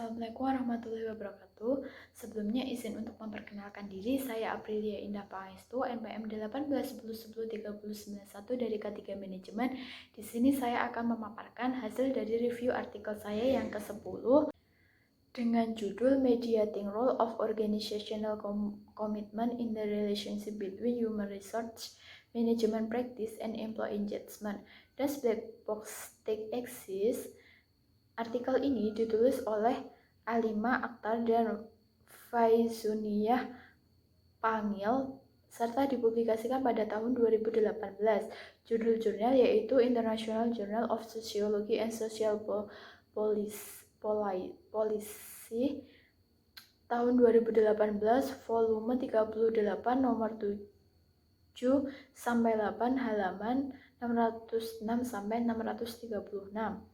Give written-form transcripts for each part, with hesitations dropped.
Assalamualaikum warahmatullahi wabarakatuh. Sebelumnya izin untuk memperkenalkan diri, saya Aprilia Indah Pangestu, NPM 1810103091 dari K3 Manajemen. Di sini saya akan memaparkan hasil dari review artikel saya yang ke-10 dengan judul Mediating Role of Organizational Commitment in the Relationship Between Human Resource Management Practice and Employee Engagement. Does black box take exist? Artikel ini ditulis oleh Alima Akhtar dan Faizuniyah Pangil serta dipublikasikan pada tahun 2018. Judul jurnal yaitu International Journal of Sociology and Social Policy tahun 2018, volume 38, nomor 7 sampai 8, halaman 606 sampai 636.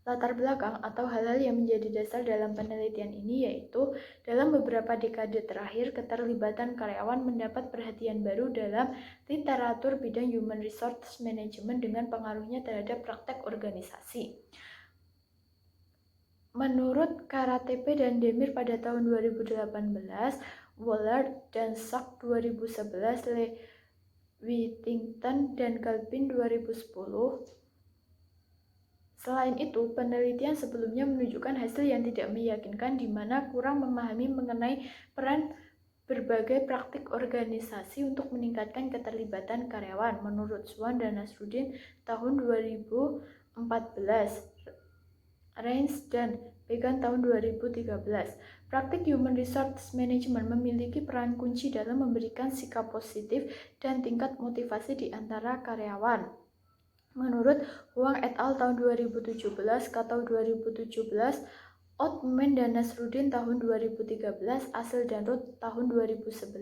Latar belakang atau hal-hal yang menjadi dasar dalam penelitian ini yaitu dalam beberapa dekade terakhir keterlibatan karyawan mendapat perhatian baru dalam literatur bidang human resource management dengan pengaruhnya terhadap praktek organisasi. Menurut KRTP dan Demir pada tahun 2018, Woolard dan Sack 2011, Whittington dan Galpin 2010. Selain itu, penelitian sebelumnya menunjukkan hasil yang tidak meyakinkan di mana kurang memahami mengenai peran berbagai praktik organisasi untuk meningkatkan keterlibatan karyawan. Menurut Swan dan Nasruddin tahun 2014, Reins dan Began tahun 2013, praktik human resource management memiliki peran kunci dalam memberikan sikap positif dan tingkat motivasi di antara karyawan. Menurut Huang et al. Tahun 2017, Katau 2017, Ottman dan Nasruddin tahun 2013, Asel dan Ruth tahun 2011,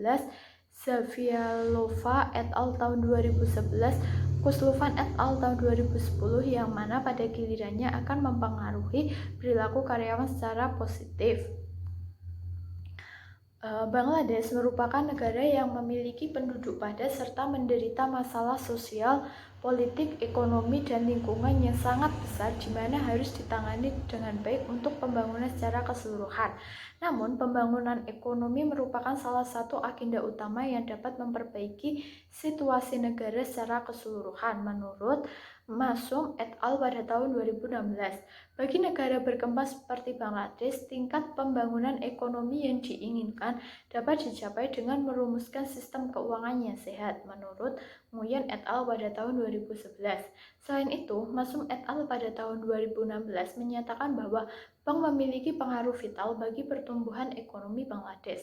Zavialova et al. Tahun 2011, Kusluvan et al. Tahun 2010 yang mana pada gilirannya akan mempengaruhi perilaku karyawan secara positif. Bangladesh merupakan negara yang memiliki penduduk padat serta menderita masalah sosial, politik, ekonomi, dan lingkungan yang sangat besar di mana harus ditangani dengan baik untuk pembangunan secara keseluruhan. Namun, pembangunan ekonomi merupakan salah satu agenda utama yang dapat memperbaiki situasi negara secara keseluruhan menurut Masum et al. Pada tahun 2016. Bagi negara berkembang seperti Bangladesh, tingkat pembangunan ekonomi yang diinginkan dapat dicapai dengan merumuskan sistem keuangan yang sehat, menurut Nguyen et al. Pada tahun 2011. Selain itu, Masum et al. Pada tahun 2016 menyatakan bahwa bank memiliki pengaruh vital bagi pertumbuhan ekonomi Bangladesh.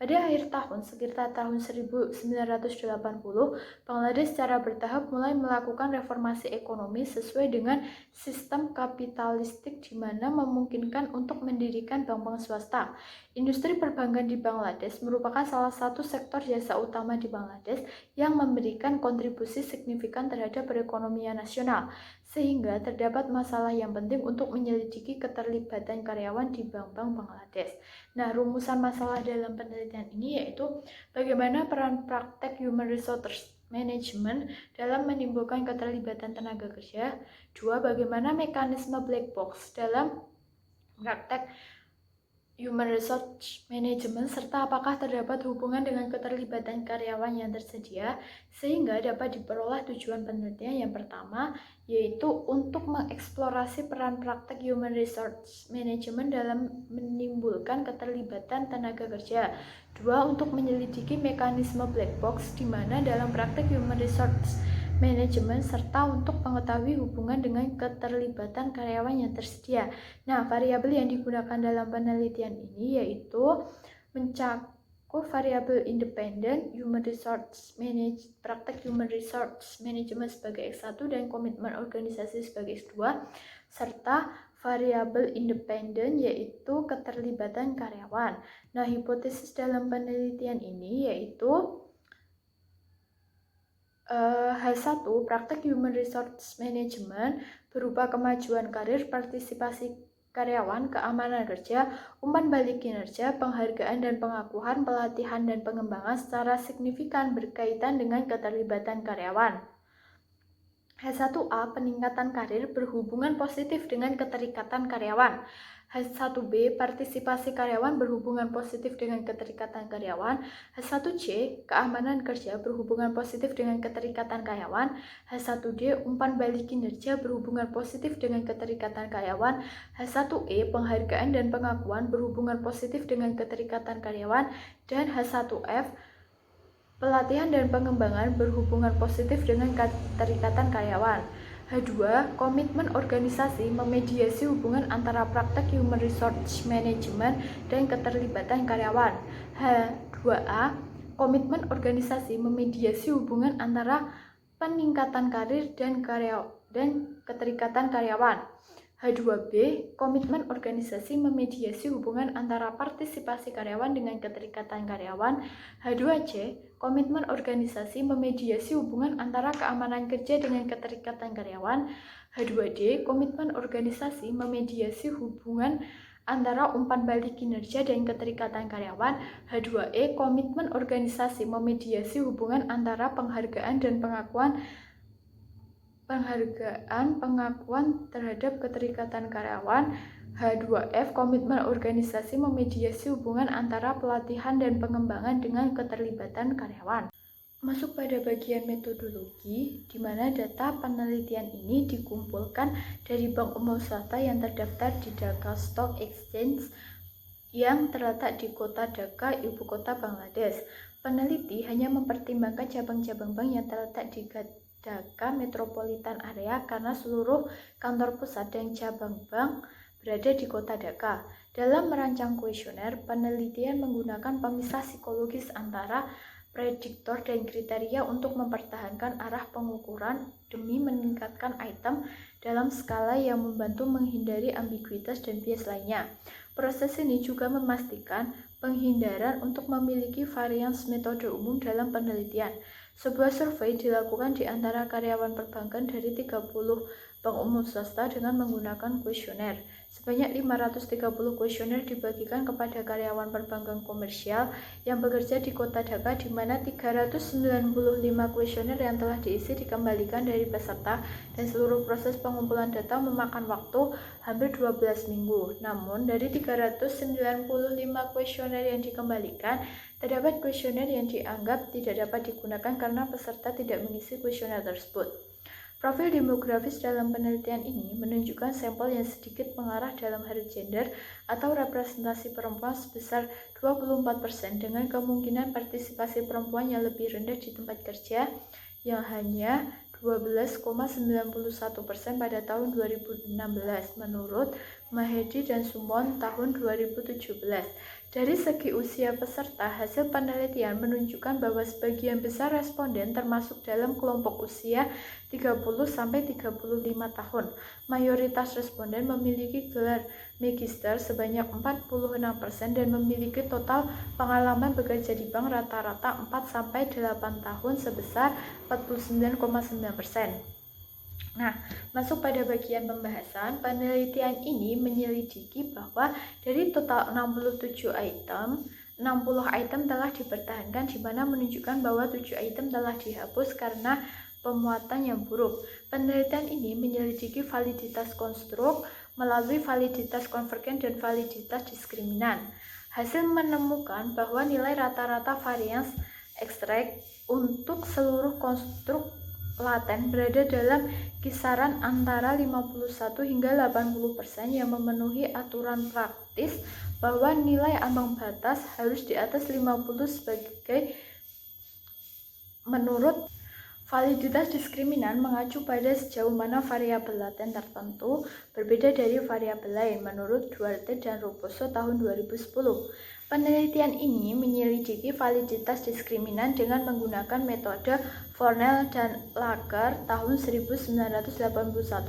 Pada akhir tahun, sekitar tahun 1980, Bangladesh secara bertahap mulai melakukan reformasi ekonomi sesuai dengan sistem kapitalistik di mana memungkinkan untuk mendirikan bank-bank swasta. Industri perbankan di Bangladesh merupakan salah satu sektor jasa utama di Bangladesh yang memberikan kontribusi signifikan terhadap perekonomian nasional, sehingga terdapat masalah yang penting untuk menyelidiki keterlibatan karyawan di bank-bank Bangladesh. Nah, rumusan masalah dalam penelitian ini yaitu bagaimana peran praktek human resource management dalam menimbulkan keterlibatan tenaga kerja. 2. Bagaimana mekanisme black box dalam praktek human resource management serta apakah terdapat hubungan dengan keterlibatan karyawan yang tersedia sehingga dapat diperoleh tujuan penelitian yang pertama yaitu untuk mengeksplorasi peran praktek human resource management dalam menimbulkan keterlibatan tenaga kerja. 2. Untuk menyelidiki mekanisme black box di mana dalam praktek human resource manajemen serta untuk mengetahui hubungan dengan keterlibatan karyawan yang tersedia. Nah, variabel yang digunakan dalam penelitian ini yaitu mencakup variabel independen, human resource praktek human resource management sebagai X1 dan komitmen organisasi sebagai X2 serta variabel independen yaitu keterlibatan karyawan. Nah, hipotesis dalam penelitian ini yaitu H1, praktek human resource management berupa kemajuan karir, partisipasi karyawan, keamanan kerja, umpan balik kinerja, penghargaan dan pengakuan, pelatihan dan pengembangan secara signifikan berkaitan dengan keterlibatan karyawan. H1A, peningkatan karir berhubungan positif dengan keterikatan karyawan. H1B, partisipasi karyawan berhubungan positif dengan keterikatan karyawan. H1C, keamanan kerja berhubungan positif dengan keterikatan karyawan. H1D, umpan balik kinerja berhubungan positif dengan keterikatan karyawan. H1E, penghargaan dan pengakuan berhubungan positif dengan keterikatan karyawan. Dan H1F, pelatihan dan pengembangan berhubungan positif dengan keterikatan karyawan. H2, komitmen organisasi memediasi hubungan antara praktek human resource management dan keterlibatan karyawan. H2A, komitmen organisasi memediasi hubungan antara peningkatan karir dan keterikatan karyawan. H2B, komitmen organisasi memediasi hubungan antara partisipasi karyawan dengan keterikatan karyawan. H2C, komitmen organisasi memediasi hubungan antara keamanan kerja dengan keterikatan karyawan. H2D, komitmen organisasi memediasi hubungan antara umpan balik kinerja dan keterikatan karyawan. H2E, komitmen organisasi memediasi hubungan antara penghargaan pengakuan terhadap keterikatan karyawan. H2F, komitmen organisasi memediasi hubungan antara pelatihan dan pengembangan dengan keterlibatan karyawan. Masuk pada bagian metodologi, di mana data penelitian ini dikumpulkan dari bank umum swasta yang terdaftar di Dhaka Stock Exchange yang terletak di kota Dhaka, ibu kota Bangladesh. Peneliti hanya mempertimbangkan cabang-cabang bank yang terletak di Dhaka Metropolitan Area karena seluruh kantor pusat dan cabang bank berada di kota Dhaka. Dalam merancang kuesioner, penelitian menggunakan pemisah psikologis antara prediktor dan kriteria untuk mempertahankan arah pengukuran demi meningkatkan item dalam skala yang membantu menghindari ambiguitas dan bias lainnya. Proses ini juga memastikan penghindaran untuk memiliki varians metode umum dalam penelitian. Sebuah survei dilakukan di antara karyawan perbankan dari 30 bank umum swasta dengan menggunakan kuesioner. Sebanyak 530 kuesioner dibagikan kepada karyawan perbankan komersial yang bekerja di kota Dhaka, di mana 395 kuesioner yang telah diisi dikembalikan dari peserta dan seluruh proses pengumpulan data memakan waktu hampir 12 minggu. Namun, dari 395 kuesioner yang dikembalikan, terdapat kuesioner yang dianggap tidak dapat digunakan karena peserta tidak mengisi kuesioner tersebut. Profil demografis dalam penelitian ini menunjukkan sampel yang sedikit mengarah dalam hal gender atau representasi perempuan sebesar 24% dengan kemungkinan partisipasi perempuan yang lebih rendah di tempat kerja yang hanya 12,91% pada tahun 2016 menurut Mahedi dan Sumon tahun 2017. Dari segi usia peserta, hasil penelitian menunjukkan bahwa sebagian besar responden termasuk dalam kelompok usia 30-35 tahun. Mayoritas responden memiliki gelar magister sebanyak 46% dan memiliki total pengalaman bekerja di bank rata-rata 4-8 tahun sebesar 49,9%. Nah, masuk pada bagian pembahasan, penelitian ini menyelidiki bahwa dari total 67 item, 60 item telah dipertahankan, di mana menunjukkan bahwa 7 item telah dihapus karena pemuatan yang buruk. Penelitian ini menyelidiki validitas konstruk melalui validitas konvergen dan validitas diskriminan. Hasil menemukan bahwa nilai rata-rata varians ekstrak untuk seluruh konstruk laten berada dalam kisaran antara 51 hingga 80% yang memenuhi aturan praktis bahwa nilai ambang batas harus di atas 50 sebagai menurut validitas diskriminan mengacu pada sejauh mana variabel laten tertentu berbeda dari variabel lain menurut Duarte dan Roboso tahun 2010. Penelitian ini menyelidiki validitas diskriminan dengan menggunakan metode Fornell dan Laker tahun 1981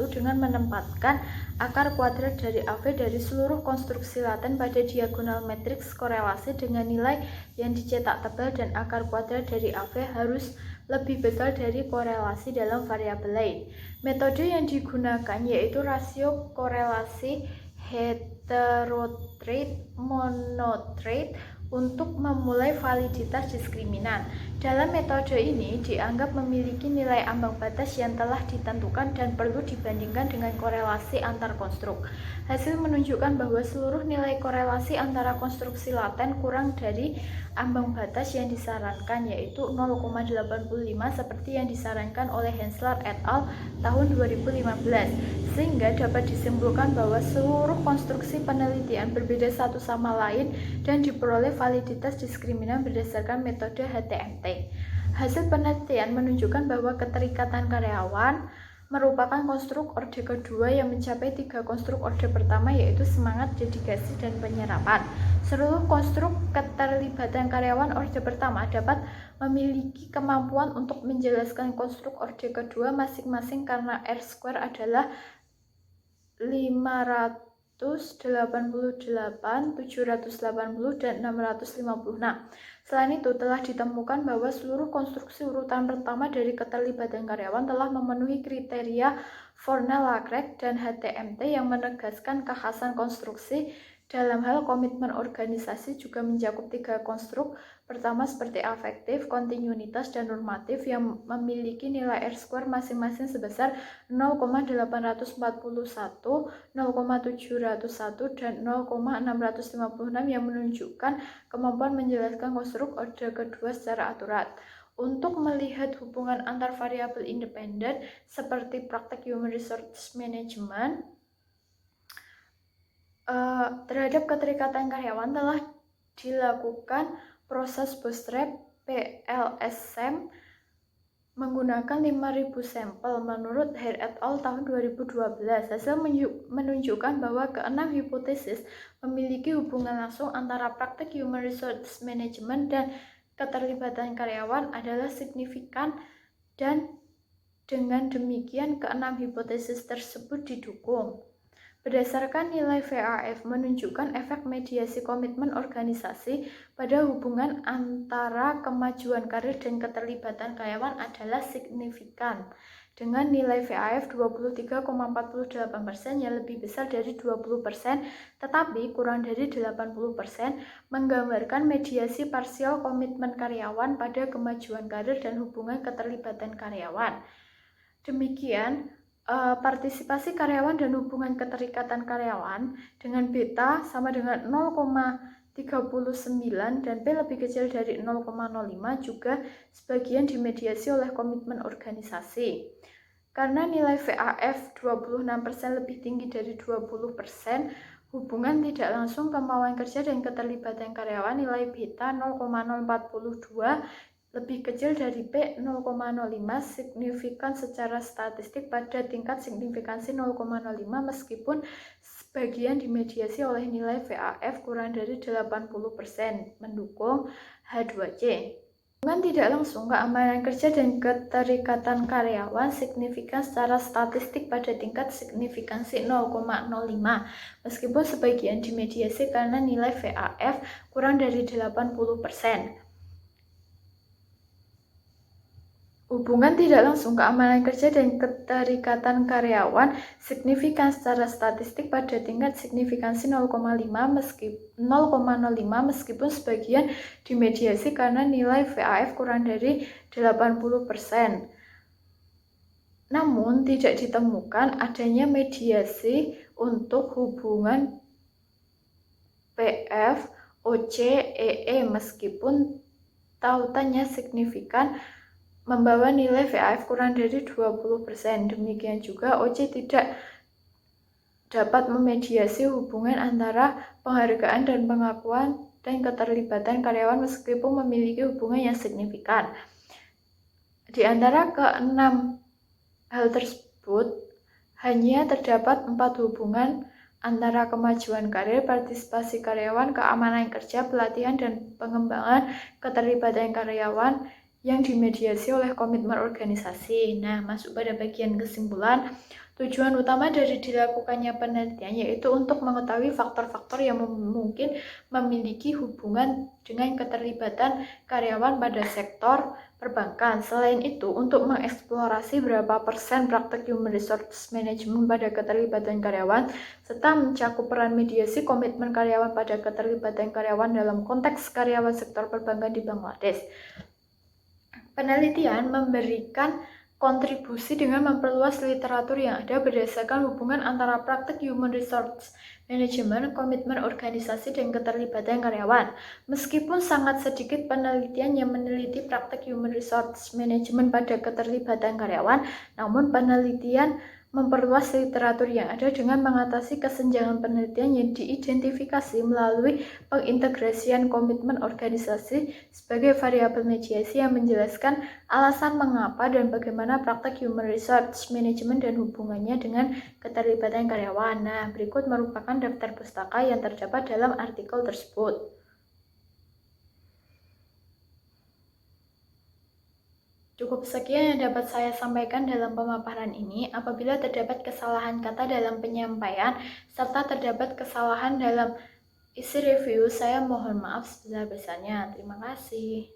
dengan menempatkan akar kuadrat dari AV dari seluruh konstruksi laten pada diagonal matriks korelasi dengan nilai yang dicetak tebal dan akar kuadrat dari AV harus lebih besar dari korelasi dalam variabel lain. Metode yang digunakan yaitu rasio korelasi heterotrait monotrate untuk memulai validitas diskriminan. Dalam metode ini dianggap memiliki nilai ambang batas yang telah ditentukan dan perlu dibandingkan dengan korelasi antar konstruk. Hasil menunjukkan bahwa seluruh nilai korelasi antara konstruksi laten kurang dari ambang batas yang disarankan, yaitu 0,85 seperti yang disarankan oleh Hensler et al. Tahun 2015. Sehingga dapat disimpulkan bahwa seluruh konstruksi penelitian berbeda satu sama lain dan diperoleh validitas diskriminan berdasarkan metode HTMT. Hasil penelitian menunjukkan bahwa keterikatan karyawan merupakan konstruk orde kedua yang mencapai 3 konstruk orde pertama, yaitu semangat, dedikasi, dan penyerapan. Seluruh konstruk keterlibatan karyawan orde pertama dapat memiliki kemampuan untuk menjelaskan konstruk orde kedua masing-masing karena R² adalah 588, 780, dan 656. Selain itu, telah ditemukan bahwa seluruh konstruksi urutan pertama dari keterlibatan karyawan telah memenuhi kriteria Fornell-Lacrette dan HTMT yang menegaskan kekhasan konstruksi. Dalam hal komitmen organisasi juga mencakup 3 konstruk pertama seperti afektif, kontinuitas, dan normatif yang memiliki nilai R² masing-masing sebesar 0,841, 0,701, dan 0,656 yang menunjukkan kemampuan menjelaskan konstruk orde kedua secara akurat. Untuk melihat hubungan antar variabel independen seperti praktek Human Resource Management terhadap keterikatan karyawan telah dilakukan proses bootstrap PLSM menggunakan 5.000 sampel menurut Hare et al. Tahun 2012. Hasil menunjukkan bahwa keenam hipotesis memiliki hubungan langsung antara praktek Human Resource Management dan keterlibatan karyawan adalah signifikan, dan dengan demikian keenam hipotesis tersebut didukung. Berdasarkan nilai VAF menunjukkan efek mediasi komitmen organisasi pada hubungan antara kemajuan karir dan keterlibatan karyawan adalah signifikan, dengan nilai VAF 23,48% yang lebih besar dari 20%, tetapi kurang dari 80%, menggambarkan mediasi parsial komitmen karyawan pada kemajuan karir dan hubungan keterlibatan karyawan. Demikian, partisipasi karyawan dan hubungan keterikatan karyawan dengan beta sama dengan 0,39 dan P lebih kecil dari 0,05 juga sebagian dimediasi oleh komitmen organisasi. Karena nilai VAF 26% lebih tinggi dari 20%, hubungan tidak langsung kemauan kerja dan keterlibatan karyawan nilai beta 0,042 lebih kecil dari P 0,05 signifikan secara statistik pada tingkat signifikansi 0,05 meskipun sebagian dimediasi oleh nilai VAF kurang dari 80% mendukung H2C. Hubungan tidak langsung keamanan kerja dan keterikatan karyawan signifikan secara statistik pada tingkat signifikansi 0,05 meskipun sebagian dimediasi karena nilai VAF kurang dari 80%. Hubungan tidak langsung keamanan kerja dan keterikatan karyawan signifikan secara statistik pada tingkat signifikansi 0,05 meskipun sebagian dimediasi karena nilai VAF kurang dari 80%. Namun tidak ditemukan adanya mediasi untuk hubungan PF, OC, EE meskipun tautannya signifikan membawa nilai VAF kurang dari 20%. Demikian juga OC tidak dapat memediasi hubungan antara penghargaan dan pengakuan dan keterlibatan karyawan meskipun memiliki hubungan yang signifikan. Di antara keenam hal tersebut, hanya terdapat 4 hubungan antara kemajuan karir, partisipasi karyawan, keamanan kerja, pelatihan, dan pengembangan keterlibatan karyawan yang dimediasi oleh komitmen organisasi. Nah, masuk pada bagian kesimpulan. Tujuan utama dari dilakukannya penelitian yaitu untuk mengetahui faktor-faktor yang mungkin memiliki hubungan dengan keterlibatan karyawan pada sektor perbankan. Selain itu, untuk mengeksplorasi berapa persen praktek human resource management pada keterlibatan karyawan, serta mencakup peran mediasi komitmen karyawan pada keterlibatan karyawan dalam konteks karyawan sektor perbankan di Bangladesh. Penelitian memberikan kontribusi dengan memperluas literatur yang ada berdasarkan hubungan antara praktek human resource management, komitmen organisasi, dan keterlibatan karyawan. Meskipun sangat sedikit penelitian yang meneliti praktek human resource management pada keterlibatan karyawan, namun penelitian memperluas literatur yang ada dengan mengatasi kesenjangan penelitian yang diidentifikasi melalui pengintegrasian komitmen organisasi sebagai variabel mediasi yang menjelaskan alasan mengapa dan bagaimana praktek human resource management dan hubungannya dengan keterlibatan karyawan. Nah, berikut merupakan daftar pustaka yang terdapat dalam artikel tersebut. Cukup sekian yang dapat saya sampaikan dalam pemaparan ini. Apabila terdapat kesalahan kata dalam penyampaian, serta terdapat kesalahan dalam isi review, saya mohon maaf sebesar-besarnya. Terima kasih.